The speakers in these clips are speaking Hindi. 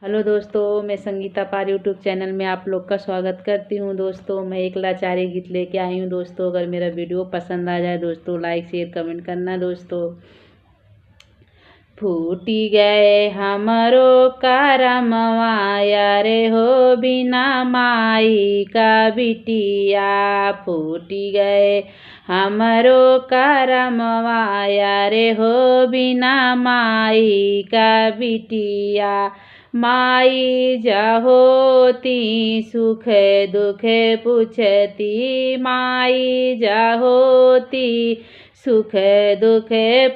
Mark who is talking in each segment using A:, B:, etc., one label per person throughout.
A: हेलो दोस्तों, मैं संगीता पार यूट्यूब चैनल में आप लोग का स्वागत करती हूँ। दोस्तों मैं एक लाचारी गीत लेके आई हूँ। दोस्तों अगर मेरा वीडियो पसंद आ जाए दोस्तों लाइक शेयर कमेंट करना। दोस्तों फूटी गए हमरो करमवा यारे हो बिना माई का बिटिया। फूटी गए हमरो करमवा यारे हो बिना माई का बिटिया। माई जहोती सुख दुख पूछती, माई जहोती सुख दुख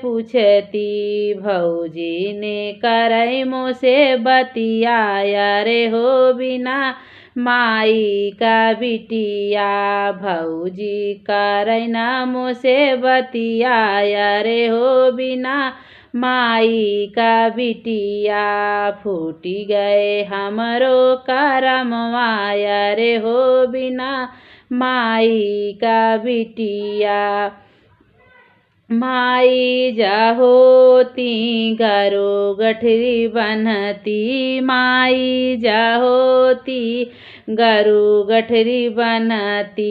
A: पूछती। भौजी ने करई मोसे बतियाया रे हो बिना माई का बिटिया। भौजी करई ना मोसे बतियाया रे हो बिना माई का बिटिया। फूटी गए हमरो करमवा रे हो बिना माई का बिटिया। माई जहोती गरो गठरी बनती, माई जहोती गरु गठरी बनती।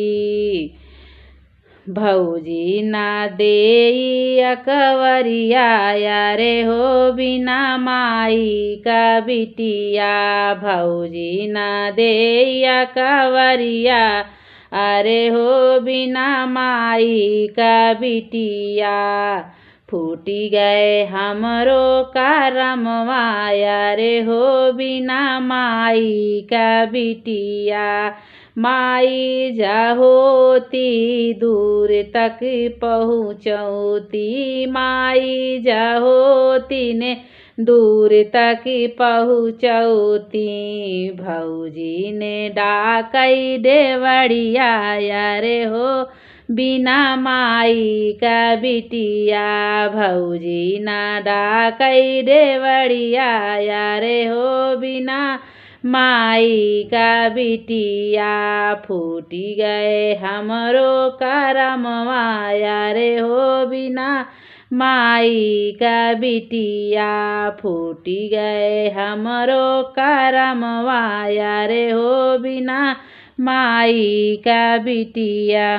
A: भौजी ना देई अकवरिया यारे हो बिना माई का बिटिया। भौजी ना देई अकवरिया अरे हो बिना माई का बिटिया। फूटी गए हमरो करमवा रे हो बिना माई का बिटिया। माई जहोती दूर तक पहुँचौती, माई जहोती ने दूर तक पहुँचौती। भौजी ने डाकई देवड़िया रे हो बिना माई का बिटिया। भौजी ना डाकई देवड़िया रे हो बिना माई का बिटिया। फूटी गए हमरो करमवा रे हो बिना माई का बिटिया। फूटी गए हमरो करमवा रे हो बिना माई का बिटिया।